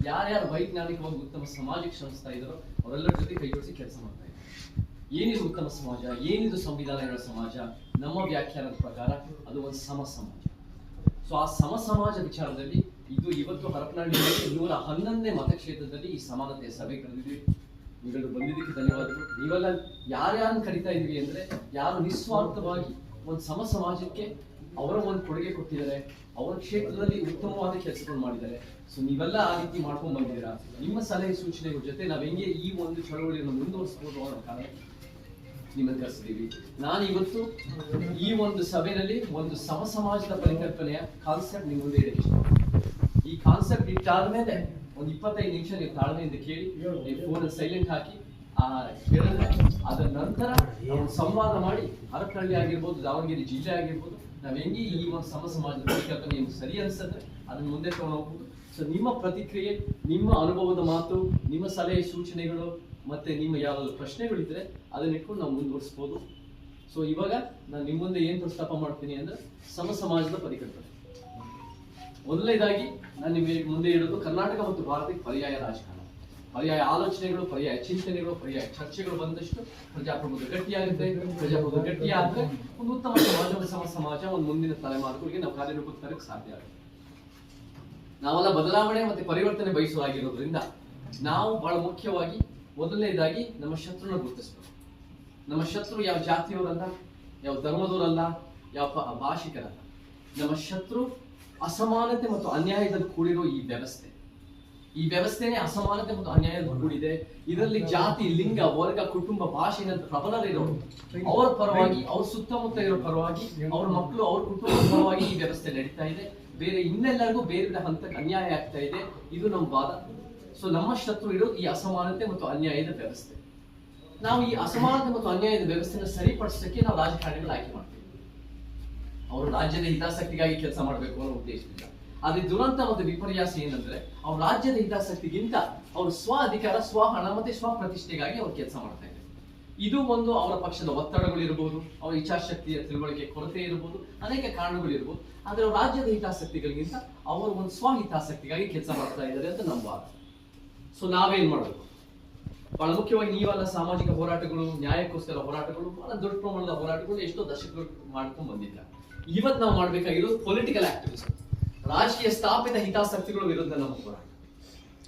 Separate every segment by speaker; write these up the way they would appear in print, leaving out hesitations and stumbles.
Speaker 1: ಯಾರ್ಯಾರು ವೈಜ್ಞಾನಿಕವಾಗಿ ಉತ್ತಮ ಸಮಾಜಕ್ಕೆ ಶ್ರಮಿಸ್ತಾ ಇದ್ದಾರೋ ಅವರೆಲ್ಲರ ಜೊತೆ ಕೈಜೋಡಿಸಿ ಕೆಲಸ ಮಾಡ್ತಾ ಇದ್ದಾರೆ. ಏನಿದು ಉತ್ತಮ ಸಮಾಜ, ಏನಿದು ಸಂವಿಧಾನಗಳ ಸಮಾಜ? ನಮ್ಮ ವ್ಯಾಖ್ಯಾನದ ಪ್ರಕಾರ ಅದು ಒಂದು ಸಮ ಸಮಾಜ. ಸೊ ಆ ಸಮ ಸಮಾಜ ವಿಚಾರದಲ್ಲಿ ಇದು ಇವತ್ತು ಹರಪನಹಳ್ಳಿಯಲ್ಲಿ 111ನೇ ಮತಕ್ಷೇತ್ರದಲ್ಲಿ ಈ ಸಮಾನತೆಯ ಸಭೆ ಕರೆದಿದ್ವಿ. ನೀವೆಲ್ಲರೂ ಬಂದಿದ್ದಕ್ಕೆ ಧನ್ಯವಾದಗಳು. ನೀವೆಲ್ಲ ಯಾರ್ಯಾರನ್ನು ಕರಿತಾ ಇದೀವಿ ಅಂದ್ರೆ ಯಾರು ನಿಸ್ವಾರ್ಥವಾಗಿ ಒಂದು ಸಮ ಸಮಾಜಕ್ಕೆ ಅವರ ಒಂದು ಕೊಡುಗೆ ಕೊಟ್ಟಿದ್ದಾರೆ, ಅವರ ಕ್ಷೇತ್ರದಲ್ಲಿ ಉತ್ತಮವಾದ ಕೆಲಸಗಳು ಮಾಡಿದ್ದಾರೆ. ಸೊ ನೀವೆಲ್ಲ ಆ ರೀತಿ ಮಾಡ್ಕೊಂಡು ಬಂದಿದ್ದೀರಾ. ನಿಮ್ಮ ಸಲಹೆ ಸೂಚನೆಗಳ ಜೊತೆ ನಾವ್ ಹೆಂಗೆ ಈ ಒಂದು ಚಳವಳಿಯನ್ನು ಮುಂದುವರಿಸಬಹುದು ಅನ್ನೋ ಕಾರಣ ನಿಮ್ಮನ್ನು ಕರೆಸಿದ್ದೀವಿ. ನಾನು ಇವತ್ತು ಈ ಒಂದು ಸಭೆಯಲ್ಲಿ ಒಂದು ಸಮ ಸಮಾಜದ ಪರಿಕಲ್ಪನೆಯ ಕಾನ್ಸೆಪ್ಟ್ ನಿಮ್ಮ ಮುಂದೆ ಇಡಕ್ಕೆ ಈ ಕಾನ್ಸೆಪ್ಟ್ ಇಟ್ಟಾದ್ಮೇಲೆ ಒಂದು 25 ನಿಮಿಷ ನೀವು ತಾಳ್ಮೆಯಿಂದ ಕೇಳಿ, ನೀವು ಫೋನ್ ಸೈಲೆಂಟ್ ಹಾಕಿ ಕೇಳಿದ್ರೆ ಅದರ ನಂತರ ನಾವು ಸಂವಾದ ಮಾಡಿ ಹರಪನಹಳ್ಳಿ ಆಗಿರ್ಬೋದು, ದಾವಣಗೆರೆ ಜಿಲ್ಲೆ ಆಗಿರ್ಬೋದು, ನಾವ್ ಹೆಂಗೆ ಈ ಒಂದು ಸಮ ಸಮಾಜದ ಪರಿಕಲ್ಪನೆ ನಿಮ್ಗೆ ಸರಿ ಅನ್ಸಿದ್ರೆ ಅದನ್ನ ಮುಂದೆ ತಗೊಂಡು ಹೋಗ್ಬೋದು. ಸೊ ನಿಮ್ಮ ಪ್ರತಿಕ್ರಿಯೆ, ನಿಮ್ಮ ಅನುಭವದ ಮಾತು, ನಿಮ್ಮ ಸಲಹೆ ಸೂಚನೆಗಳು ಮತ್ತೆ ನಿಮ್ಮ ಯಾವ್ದಾದ್ರು ಪ್ರಶ್ನೆಗಳಿದ್ರೆ ಅದನ್ನ ಇಟ್ಕೊಂಡು ನಾವು ಮುಂದುವರಿಸ್ಬೋದು. ಸೊ ಇವಾಗ ನಾನು ನಿಮ್ಮ ಮುಂದೆ ಏನ್ ಪ್ರಸ್ತಾಪ ಮಾಡ್ತೀನಿ ಅಂದ್ರೆ ಸಮ ಸಮಾಜದ ಪರಿಕಲ್ಪನೆ. ಮೊದಲನೇದಾಗಿ ನಾನು ನಿಮಗೆ ಮುಂದೆ ಇಡೋದು ಕರ್ನಾಟಕ ಮತ್ತು ಭಾರತಕ್ಕೆ ಪರ್ಯಾಯ ರಾಜಕಾರಣ, ಪರ್ಯಾಯ ಆಲೋಚನೆಗಳು, ಪರ್ಯಾಯ ಚಿಂತನೆಗಳು, ಪರ್ಯಾಯ ಚರ್ಚೆಗಳು ಬಂದಷ್ಟು ಪ್ರಜಾಪ್ರಭುತ್ವ ಗಟ್ಟಿಯಾಗುತ್ತೆ. ಪ್ರಜಾಪ್ರಭುತ್ವ ಗಟ್ಟಿಯಾದ್ರೆ ಒಂದು ಉತ್ತಮ ಸಮಾಜ, ಒಂದು ಸಮ ಸಮಾಜ, ಒಂದು ಮುಂದಿನ ತಲೆಮಾರುಗಳಿಗೆ ನಾವು ಕಾರ್ಯರೂಪಕ್ಕೆ ತರಕ್ಕೆ ಸಾಧ್ಯ ಆಗುತ್ತೆ. ನಾವೆಲ್ಲ ಬದಲಾವಣೆ ಮತ್ತೆ ಪರಿವರ್ತನೆ ಬಯಸುವಾಗಿರೋದ್ರಿಂದ ನಾವು ಬಹಳ ಮುಖ್ಯವಾಗಿ ಮೊದಲನೇದಾಗಿ ನಮ್ಮ ಶತ್ರುನ ಗುರುತಿಸಬೇಕು. ನಮ್ಮ ಶತ್ರು ಯಾವ ಜಾತಿಯವರಲ್ಲ, ಯಾವ ಧರ್ಮದವರಲ್ಲ, ಯಾವ ಭಾಷಿಕರಲ್ಲ. ನಮ್ಮ ಶತ್ರು ಅಸಮಾನತೆ ಮತ್ತು ಅನ್ಯಾಯದಲ್ಲಿ ಕೂಡಿರೋ ಈ ವ್ಯವಸ್ಥೆ. ಈ ವ್ಯವಸ್ಥೆನೇ ಅಸಮಾನತೆ ಮತ್ತು ಅನ್ಯಾಯದಲ್ಲಿ ಕೂಡಿದೆ. ಇದರಲ್ಲಿ ಜಾತಿ, ಲಿಂಗ, ವರ್ಗ, ಕುಟುಂಬ, ಭಾಷೆನಂತ ಪ್ರಬಲರಿರೋರು ಅವರ ಪರವಾಗಿ, ಅವ್ರ ಸುತ್ತಮುತ್ತ ಇರೋ ಪರವಾಗಿ, ಅವ್ರ ಮಕ್ಕಳು, ಅವ್ರ ಕುಟುಂಬದ ಪರವಾಗಿ ಈ ವ್ಯವಸ್ಥೆ ನಡೀತಾ ಇದೆ. ಬೇರೆ ಇನ್ನೆಲ್ಲರಿಗೂ ಬೇರೆ ಹಂತಕ್ಕೆ ಅನ್ಯಾಯ ಆಗ್ತಾ ಇದೆ. ಇದು ನಮ್ಮ ವಾದ. ಸೊ ನಮ್ಮ ಶತ್ರು ಇರೋದು ಈ ಅಸಮಾನತೆ ಮತ್ತು ಅನ್ಯಾಯದ ವ್ಯವಸ್ಥೆ. ನಾವು ಈ ಅಸಮಾನತೆ ಮತ್ತು ಅನ್ಯಾಯದ ವ್ಯವಸ್ಥೆನ ಸರಿಪಡಿಸೋಕೆ ನಾವು ರಾಜಕಾರಣಿಗಳು ಆಯ್ಕೆ ಮಾಡ್ತೀವಿ. ಅವರು ರಾಜ್ಯದ ಹಿತಾಸಕ್ತಿಗಾಗಿ ಕೆಲಸ ಮಾಡಬೇಕು ಅನ್ನೋ ಉದ್ದೇಶದಿಂದ. ಆದ್ರೆ ದುರಂತ ಮತ್ತು ವಿಪರ್ಯಾಸ ಏನಂದ್ರೆ ಅವ್ರ ರಾಜ್ಯದ ಹಿತಾಸಕ್ತಿಗಿಂತ ಅವ್ರ ಸ್ವ ಅಧಿಕಾರ, ಸ್ವ ಹಣ ಮತ್ತೆ ಸ್ವ ಪ್ರತಿಷ್ಠೆಗಾಗಿ ಅವ್ರು ಕೆಲಸ ಮಾಡ್ತಾ ಇದ್ದಾರೆ. ಇದು ಒಂದು ಅವರ ಪಕ್ಷದ ಒತ್ತಡಗಳು ಇರಬಹುದು, ಅವರ ಇಚ್ಛಾಶಕ್ತಿಯ ತಿಳುವಳಿಕೆ ಕೊರತೆ ಇರಬಹುದು, ಅನೇಕ ಕಾರಣಗಳು ಇರಬಹುದು. ಆದ್ರೆ ಅವ್ರ ರಾಜ್ಯದ ಹಿತಾಸಕ್ತಿಗಳಿಗಿಂತ ಅವರು ಒಂದು ಸ್ವ ಹಿತಾಸಕ್ತಿಗಾಗಿ ಕೆಲಸ ಮಾಡ್ತಾ ಇದ್ದಾರೆ ಅಂತ ನಮ್ಮ ವಾದ. ಸೊ ನಾವೇನ್ ಮಾಡಬೇಕು? ಬಹಳ ಮುಖ್ಯವಾಗಿ ನೀವೆಲ್ಲ ಸಾಮಾಜಿಕ ಹೋರಾಟಗಳು, ನ್ಯಾಯಕ್ಕೋಸ್ಕರ ಹೋರಾಟಗಳು, ಬಹಳ ದೊಡ್ಡ ಪ್ರಮಾಣದ ಹೋರಾಟಗಳು ಎಷ್ಟೋ ದಶಕಗಳು ಮಾಡ್ಕೊಂಡು ಬಂದಿಲ್ಲ. ಇವತ್ತು ನಾವು ಮಾಡ್ಬೇಕಾಗಿರೋದು ಪೊಲಿಟಿಕಲ್ ಆಕ್ಟಿವಿಸಂ, ರಾಜಕೀಯ ಸ್ಥಾಪಿತ ಹಿತಾಸಕ್ತಿಗಳ ವಿರುದ್ಧ ನಮ್ಮ ಹೋರಾಟ.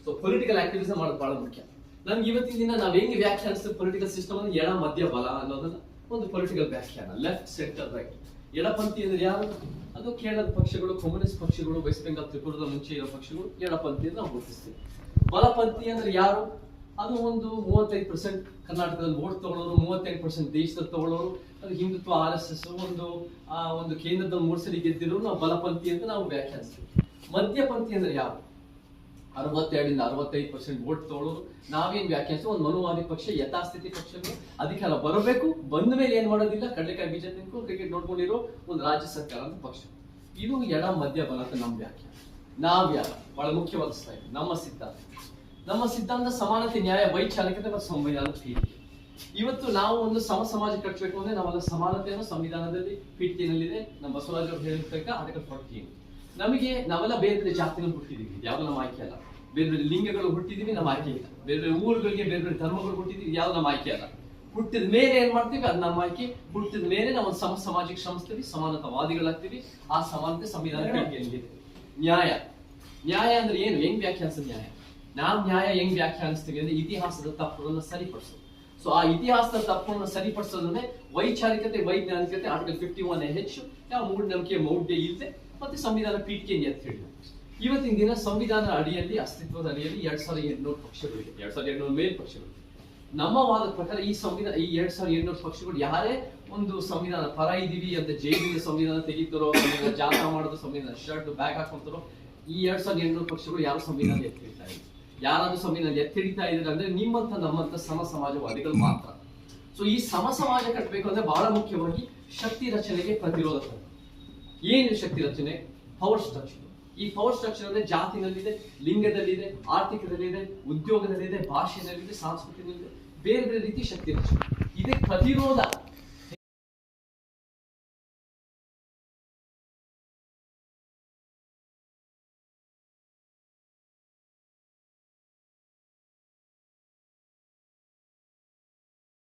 Speaker 1: ಸೊ ಪೊಲಿಟಿಕಲ್ ಆಕ್ಟಿವಿಸಂ ಮಾಡೋದು ಬಹಳ ಮುಖ್ಯ. ನಮ್ಗೆ ಇವತ್ತಿನ ದಿನ ನಾವ್ ಹೆಂಗೆ ವ್ಯಾಖ್ಯಾನಿಸ್ತೀವಿ ಪೊಲಿಟಿಕಲ್ ಸಿಸ್ಟಮ್ ಅಂದ್ರೆ ಎಡ, ಮಧ್ಯ, ಬಲ ಅನ್ನೋದನ್ನ ಒಂದು ಪೊಲಿಟಿಕಲ್ ವ್ಯಾಖ್ಯಾನ. Left, centre, right. ಎಡಪಂಥಿ ಅಂದ್ರೆ ಯಾರು? ಅದು ಕೇರಳದ ಪಕ್ಷಗಳು, ಕಮ್ಯುನಿಸ್ಟ್ ಪಕ್ಷಗಳು, ವೆಸ್ಟ್ ಬೆಂಗಾಲ್, ತ್ರಿಪುರದ ಮುಂಚೆ ಇರೋ ಪಕ್ಷಗಳು ಎಡಪಂಥಿ ಅಂತ ನಾವು ಗುರುತಿಸ್ತೀವಿ. ಬಲಪಂಥಿ ಅಂದ್ರೆ ಯಾರು? ಅದು ಒಂದು 35% ಕರ್ನಾಟಕದಲ್ಲಿ ವೋಟ್ ತಗೊಳ್ಳೋರು, 38% ದೇಶದಲ್ಲಿ ತಗೊಳ್ಳೋರು, ಅದು ಹಿಂದುತ್ವ, RSS, ಒಂದು ಕೇಂದ್ರದಲ್ಲಿ 3 ಸಲ ಗೆದ್ದಿರೋರು ನಾವು ಬಲಪಂಥಿ ಅಂತ ನಾವು ವ್ಯಾಖ್ಯಾನಿಸ್ತೀವಿ. ಮಧ್ಯಪಂಥಿ ಅಂದ್ರೆ ಯಾರು? 62 ಇಂದ 65% ವೋಟ್ ತಗೊಳ್ಳೋರು. ನಾವೇನ್ ವ್ಯಾಖ್ಯಾನಿಸ್ತೀವಿ? ಒಂದು ಮನುವಾದಿ ಪಕ್ಷ, ಯಥಾಸ್ಥಿತಿ ಪಕ್ಷಗಳು ಅಧಿಕಾರ ಬರಬೇಕು, ಬಂದ ಮೇಲೆ ಏನ್ ಮಾಡೋದಿಲ್ಲ, ಕಡಲೆಕಾಯಿ ಬೀಜ ತಿನ್ಕೊಂಡು ಕ್ರಿಕೆಟ್ ನೋಡ್ಕೊಂಡಿರೋ ಒಂದು ರಾಜ್ಯ ಸರ್ಕಾರ ಅಂತ ಪಕ್ಷ. ಇದು ಎಡ, ಮಧ್ಯ, ಬಲ ಅಂತ ನಮ್ಮ ವ್ಯಾಖ್ಯಾನ. ನಾವ್ಯಾರು? ಬಹಳ ಮುಖ್ಯವಾದ ಸ್ಥಾಯಿ ನಮ್ಮ ಸಿದ್ಧಾಂತ. ನಮ್ಮ ಸಿದ್ಧಾಂತ ಸಮಾನತೆ, ನ್ಯಾಯ, ವೈಚಾರಿಕತೆ ಮತ್ತು ಸಂವಿಧಾನದ ಪೀಠಿಕೆ. ಇವತ್ತು ನಾವು ಒಂದು ಸಮ ಸಮಾಜ ಕಟ್ಟಬೇಕು ಅಂದ್ರೆ ನಾವೆಲ್ಲ ಸಮಾನತೆಯನ್ನು ಸಂವಿಧಾನದಲ್ಲಿ ಪೀಠಿಕೆನಲ್ಲಿದೆ. ನಮ್ಮ ಬಸವರಾಜ್ ಅವರು ಹೇಳಿರ್ತಕ್ಕ ಆರ್ಟಿಕಲ್ 14. ನಾವೆಲ್ಲ ಬೇರೆ ಬೇರೆ ಜಾತಿಗಳು ಹುಟ್ಟಿದೀವಿ, ಯಾವ್ದು ನಮ್ಮ ಆಯ್ಕೆ ಅಲ್ಲ. ಬೇರೆ ಬೇರೆ ಲಿಂಗಗಳು ಹುಟ್ಟಿದೀವಿ, ನಮ್ಮ ಆಯ್ಕೆ ಇಲ್ಲ. ಬೇರೆ ಬೇರೆ ಊರುಗಳಿಗೆ ಬೇರೆ ಬೇರೆ ಧರ್ಮಗಳು ಹುಟ್ಟಿದೀವಿ, ಯಾವ್ದು ನಮ್ಮ ಆಯ್ಕೆ ಅಲ್ಲ. ಹುಟ್ಟಿದ ಮೇಲೆ ಏನ್ ಮಾಡ್ತೀವಿ ಅದು ನಮ್ಮ ಆಯ್ಕೆ. ಹುಟ್ಟಿದ ಮೇಲೆ ನಾವು ಒಂದು ಸಮ ಸಮಾಜಕ್ಕೆ ಶ್ರಮಿಸ್ತೀವಿ, ಸಮಾನತಾವಾದಿಗಳಾಗ್ತೀವಿ. ಆ ಸಮಾನತೆ ಸಂವಿಧಾನ ಪೀಠಿಕೆಯಲ್ಲಿದೆ. ನ್ಯಾಯ ಅಂದ್ರೆ ಏನು? ಹೆಂಗ್ ವ್ಯಾಖ್ಯಾನಿಸೋದು ನ್ಯಾಯ? ನಾವು ನ್ಯಾಯ ಹೆಂಗ್ ವ್ಯಾಖ್ಯಾನಿಸ್ತೀವಿ ಅಂದ್ರೆ ಇತಿಹಾಸದ ತಪ್ಪುಗಳನ್ನು ಸರಿಪಡಿಸೋದು. ಸೊ ಆ ಇತಿಹಾಸದ ತಪ್ಪನ್ನು ಸರಿಪಡಿಸೋದನ್ನೇ ವೈಚಾರಿಕತೆ, ವೈಜ್ಞಾನಿಕತೆ, ಆರ್ಟಿಕಲ್ 51H, ಯಾವ ಮೂಢನಂಬಿಕೆ, ಮೌಢ್ಯ ಇಲ್ಲದೆ ಮತ್ತೆ ಸಂವಿಧಾನ ಪೀಠಿಕೆಯನ್ನು ಎತ್ತಿ ಹಿಡಿದ. ಇವತ್ತಿನ ದಿನ ಸಂವಿಧಾನ ಅಡಿಯಲ್ಲಿ, ಅಸ್ತಿತ್ವದ ಅಡಿಯಲ್ಲಿ 2800 ಪಕ್ಷಗಳಿವೆ, 2800 ಮೇಲ್ಪಕ್ಷಗಳು. ನಮ್ಮ ವಾದದ ಪ್ರಕಾರ ಈ 2800 ಪಕ್ಷಗಳು ಯಾರೇ ಒಂದು ಸಂವಿಧಾನ ಪರ ಇದೀವಿ ಅಂತ ಜೈಲಿಂದ ಸಂವಿಧಾನ ತೆಗಿತಾರೋ, ಜಾಥಾ ಮಾಡೋದು, ಸಂವಿಧಾನ ಶರ್ಟ್ ಬ್ಯಾಗ್ ಹಾಕೊಂತಾರೋ, ಈ 2800 ಪಕ್ಷಗಳು ಯಾರು ಸಂವಿಧಾನ ಎತ್ತಿಡ್ತಾ ಇಲ್ಲ. ಯಾರಾದ್ರೂ ಸಂವಿಧಾನ ಎತ್ತಿಡಿತಾ ಇದ್ದಾರೆ ಅಂದ್ರೆ ನಿಮ್ಮಂತ ನಮ್ಮಂತ ಸಮ ಸಮಾಜವಾದಿಗಳು ಮಾತ್ರ. ಸೊ ಈ ಸಮ ಸಮಾಜ ಕಟ್ಟಬೇಕು ಅಂದ್ರೆ ಬಹಳ ಮುಖ್ಯವಾಗಿ ಶಕ್ತಿ ರಚನೆಗೆ ಪ್ರತಿರೋಧ ತರಬೇಕು. ಏನಿದೆ ಶಕ್ತಿ ರಚನೆ? Power structure. ಈ ಪವರ್ ಸ್ಟ್ರಕ್ಚರ್ ಅಂದ್ರೆ ಜಾತಿನಲ್ಲಿದೆ, ಲಿಂಗದಲ್ಲಿದೆ, ಆರ್ಥಿಕದಲ್ಲಿದೆ, ಉದ್ಯೋಗದಲ್ಲಿದೆ, ಭಾಷೆನಲ್ಲಿದೆ, ಸಂಸ್ಕೃತಿನಲ್ಲಿದೆ, ಬೇರೆ ಬೇರೆ ರೀತಿ ಶಕ್ತಿ ರಚನೆ. ಇದಕ್ಕೆ ಪ್ರತಿರೋಧ